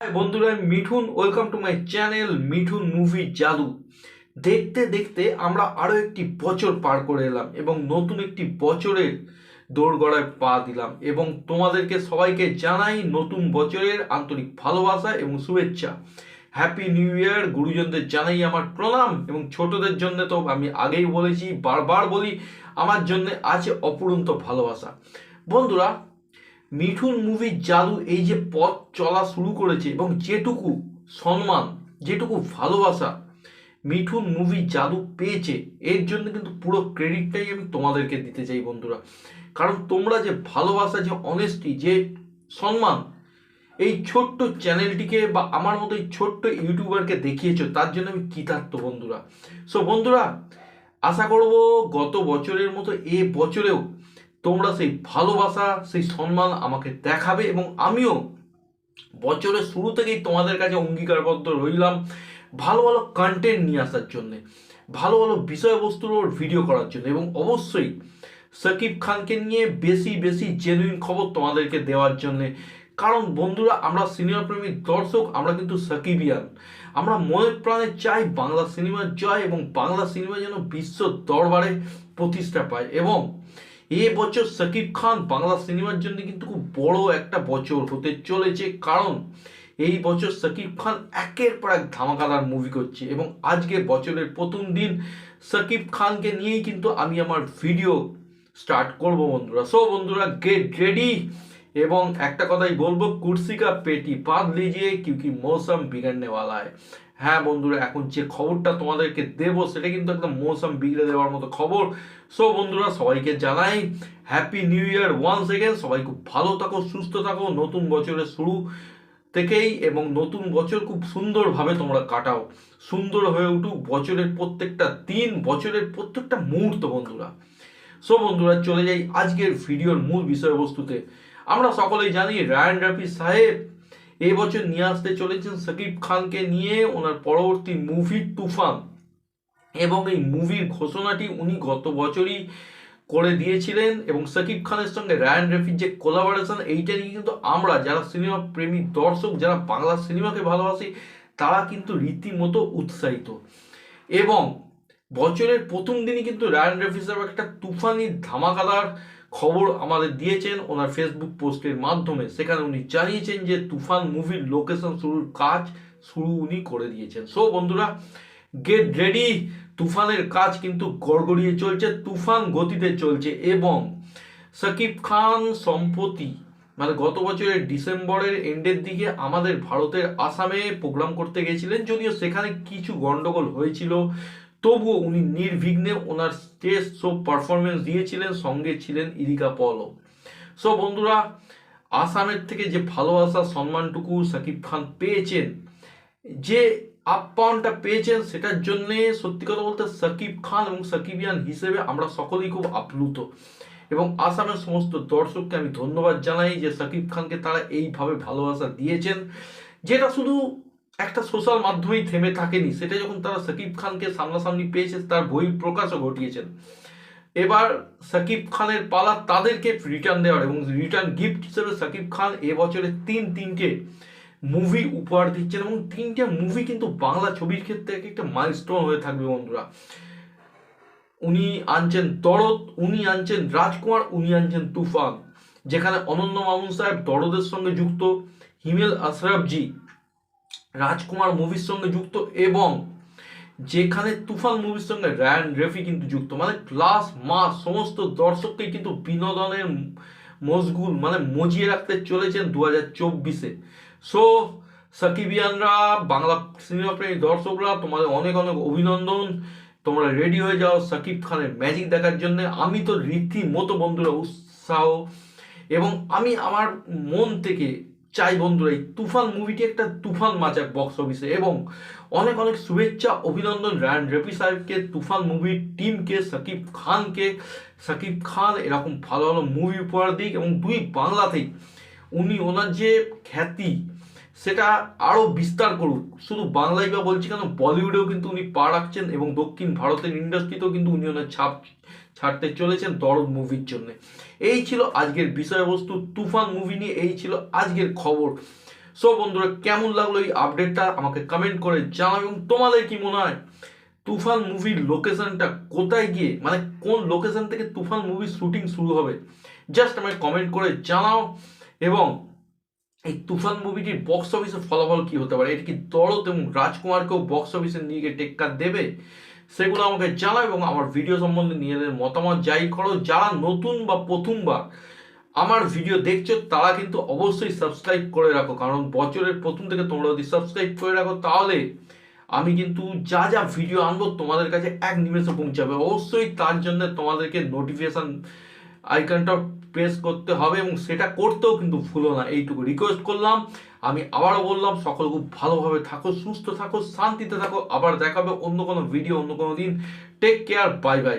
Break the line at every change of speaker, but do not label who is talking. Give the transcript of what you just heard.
High বন্ধুরা, আমি Mithun. Welcome to my channel Mithun movie জাদু। দেখতে দেখতে আমরা আরও একটি বছর পার করে এলাম এবং নতুন একটি বছরের দোরগড়ায় পা দিলাম এবং তোমাদেরকে সবাইকে জানাই নতুন বছরের আন্তরিক ভালোবাসা এবং শুভেচ্ছা। হ্যাপি নিউ ইয়ার। গুরুজনদের জানাই আমার প্রণাম এবং ছোটদের জন্য তো আমি আগেই বলেছি, বারবার বলি, আমার জন্য আছে অপুরন্ত ভালোবাসা। বন্ধুরা, মিঠুন মুভির জাদু এই যে পথ চলা শুরু করেছে এবং যেটুকু সম্মান, যেটুকু ভালোবাসা মিঠুন মুভি জাদু পেয়েছে, এর জন্য কিন্তু পুরো ক্রেডিটটাই আমি তোমাদেরকে দিতে চাই বন্ধুরা। কারণ তোমরা যে ভালোবাসা, যে অনেস্টি, যে সম্মান এই ছোট্ট চ্যানেলটিকে বা আমার মতো এই ছোট্ট ইউটিউবারকে দেখিয়েছো, তার জন্য আমি কৃতার্থ বন্ধুরা। সো বন্ধুরা, আশা করব গত বছরের মতো এ বছরেও তোমরা সেই ভালোবাসা, সেই সম্মান আমাকে দেখাবে এবং আমিও বছরের শুরু থেকেই তোমাদের কাছে অঙ্গীকারবদ্ধ রইলাম ভালো ভালো কন্টেন্ট নিয়ে আসার জন্যে, ভালো ভালো বিষয়বস্তুর ওর ভিডিও করার জন্য এবং অবশ্যই সাকিব খানকে নিয়ে বেশি বেশি জেনুইন খবর তোমাদেরকে দেওয়ার জন্যে। কারণ বন্ধুরা, আমরা সিনেমা প্রেমী দর্শক, আমরা কিন্তু সাকিবিয়ান। আমরা মনে প্রাণে চাই বাংলা সিনেমার জয় এবং বাংলা সিনেমা যেন বিশ্ব দরবারে প্রতিষ্ঠা পায়। এবং এ বছর সাকিব খান বাংলা সিনেমার জন্য কিন্তু খুব বড় একটা বছর হতে চলেছে। কারণ এই বছর সাকিব খান একের পর এক ধামাকাদার মুভি করছে এবং আজকে বছরের প্রথম দিন সাকিব খানকে নিয়েই কিন্তু আমি আমার ভিডিও স্টার্ট করব বন্ধুরা। সো বন্ধুরা, গেট রেডি এবং একটা কথাই বলবো, কুর্সি কা পেটি বাঁধ লিজিয়ে ক্योंकि মৌসুম বিগড়নে वाला है। হ্যাঁ বন্ধুরা, এখন যে খবরটা তোমাদেরকে দেবো সেটা কিন্তু একদম মৌসুম বিগড়ে দেওয়ার মতো খবর। সো বন্ধুরা, সবাইকে জানাই happy new year once again. সবাই খুব ভালো থাকো, সুস্থ থাকো নতুন বছরের শুরু থেকেই, এবং নতুন বছর খুব সুন্দরভাবে তোমরা কাটাও। সুন্দর হয়ে উঠুক বছরের প্রত্যেকটা দিন, বছরের প্রত্যেকটা মুহূর্ত বন্ধুরা। সো বন্ধুরা, চলে যাই আজকের ভিডিওর মূল বিষয়বস্তুতে। আমরা সকলেই জানি রায়ান রাফি সাহেব এবছর নিয়ে আসতে চলেছেন সাকিব খানকে নিয়ে ওনার পরবর্তী মুভি তুফান। এবং এই মুভির ঘোষণাটি উনি গত বছরই করে দিয়েছিলেন এবং সাকিব খানের সঙ্গে রায়ান রফির যে কোলাবোরেশন, এইটা নিয়ে কিন্তু আমরা যারা সিনেমা প্রেমী দর্শক, যারা বাংলা সিনেমাকে ভালোবাসি, তারা কিন্তু রীতিমতো উৎসাহিত। এবং বছরের প্রথম দিনই কিন্তু রায়ান রফি সাহেব একটা তুফানি ধামাকাদার খবর আমাদের দিয়েছেন ওনার ফেসবুক পোস্টের মাধ্যমে। সেখানে উনি জানিয়েছেন যে তুফান মুভির লোকেশন শুরুর কাজ শুরু উনি করে দিয়েছেন। সো বন্ধুরা, গেট রেডি। তুফানের কাজ কিন্তু গড়গড়িয়ে চলছে, তুফান গতিতে চলছে। এবং সাকিব খান সম্প্রতি, মানে গত বছরের ডিসেম্বরের এন্ডের দিকে আমাদের ভারতের আসামে প্রোগ্রাম করতে গেছিলেন। যদিও সেখানে কিছু গন্ডগোল হয়েছিল, তবুও উনি নির্বিঘ্নে ওনার স্টেজ শো পারফরমেন্স দিয়েছিলেন, সঙ্গে ছিলেন ইরিকা পলও। সো বন্ধুরা, আসামের থেকে যে ভালোবাসা সম্মানটুকু সাকিব খান পেয়েছেন, যে আপ্যায়নটা পেয়েছেন, সেটার জন্য সত্যি কথা বলতে সাকিব খান এবং সাকিবিয়ান হিসেবে আমরা সকলেই খুব আপ্লুত। এবং আসামের সমস্ত দর্শককে আমি ধন্যবাদ জানাই যে সাকিব খানকে তারা এইভাবে ভালোবাসা দিয়েছেন, যেটা শুধু একটা সোশ্যাল মাধ্যমেই থেমে থাকেনি। সেটা যখন তারা সাকিব খানকে সামনাসামনি পেয়েছে, তার বই প্রকাশও ঘটিয়েছেন। এবার সাকিব খানের পালা তাদেরকে রিটার্ন দেওয়ার, এবং রিটার্ন গিফট হিসেবে সাকিব খান এবছরে তিনটে মুভি উপহার দিচ্ছেন এবং তিনটে মুভি কিন্তু বাংলা ছবির ক্ষেত্রে একটা মাইলস্টোন হয়ে থাকবে বন্ধুরা। উনি আনছেন দরদ, উনি আনছেন রাজকুমার, উনি আনছেন তুফান। যেখানে অনন্য মামুন সাহেব দরদের সঙ্গে যুক্ত, হিমেল আশরাফজি রাজকুমার মুভির সঙ্গে যুক্ত, এবং যেখানে তুফান মুভির সঙ্গে রায়ান রফি কিন্তু যুক্ত। মানে ক্লাস মাস সমস্ত দর্শককে কিন্তু বিনোদনের মশগুল, মানে মজিয়ে রাখতে চলেছেন 2024-এ। সো সাকিবিয়ানরা, বাংলা সিনেমা প্রেমী দর্শকরা, তোমাদের অনেক অনেক অভিনন্দন। তোমরা রেডি হয়ে যাও সাকিব খানের ম্যাজিক দেখার জন্য। আমি তো রীতিমতো বন্ধুরা উৎসাহ, এবং আমি আমার মন থেকে চাই বন্ধুরা এই তুফান মুভিটি একটা তুফান মাচাক বক্স অফিসে। এবং অনেক অনেক শুভেচ্ছা, অভিনন্দন রায়ান রফি সাহেবকে, তুফান মুভির টিমকে, সাকিব খানকে। সাকিব খান এরকম ভালো ভালো মুভি উপহার দিক এবং দুই বাংলাতেই উনি ওনার যে খ্যাতি সেটা আরও বিস্তার করুক। শুধু বাংলায় বা বলছি কেন, বলিউডেও কিন্তু উনি পা রাখছেন এবং দক্ষিণ ভারতের ইন্ডাস্ট্রিতেও কিন্তু উনি ওনার ছাপ ছাড়তে চলেছেন দরদ মুভির জন্য। এই ছিল আজকের বিষয়বস্তু তুফান মুভি নিয়ে, এই ছিল আজকের খবর। সো বন্ধুরা, কেমন লাগলো এই আপডেটটা আমাকে কমেন্ট করে জানাও, এবং তোমাদের কি মনে হয় তুফান মুভির লোকেশনটা কোথায় গিয়ে, মানে কোন লোকেশন থেকে তুফান মুভির শুটিং শুরু হবে, জাস্ট আমাকে কমেন্ট করে জানাও। এবং এই তুফান মুভিটির বক্স অফিসের ফলাফল কি হতে পারে, এটা কি দরদ এবং রাজকুমারকেও বক্স অফিসে নিয়ে গিয়ে টেক্কা দেবে, সেগুলো আমাকে জানাও। এবং আমার ভিডিও সম্বন্ধে নিজেদের মতামত যাই করো। যারা নতুন বা প্রথমবার আমার ভিডিও দেখছো তারা কিন্তু অবশ্যই সাবস্ক্রাইব করে রাখো, কারণ বছরের প্রথম থেকে তোমরা যদি সাবস্ক্রাইব করে রাখো তাহলে আমি কিন্তু যা যা ভিডিও আনবো তোমাদের কাছে এক নিমেষে পৌঁছাবে। অবশ্যই তার জন্য তোমাদেরকে নোটিফিকেশন আইকনটা প্রেস করতে হবে, এবং সেটা করতেও কিন্তু ভুলো না, এইটুকু রিকোয়েস্ট করলাম। আমি আবারও বললাম, সকল খুব ভালোভাবে থাকো, সুস্থ থাকো, শান্তিতে থাকো। আবার দেখাবে অন্য কোনো ভিডিও অন্য কোনো দিন। Take care, bye by.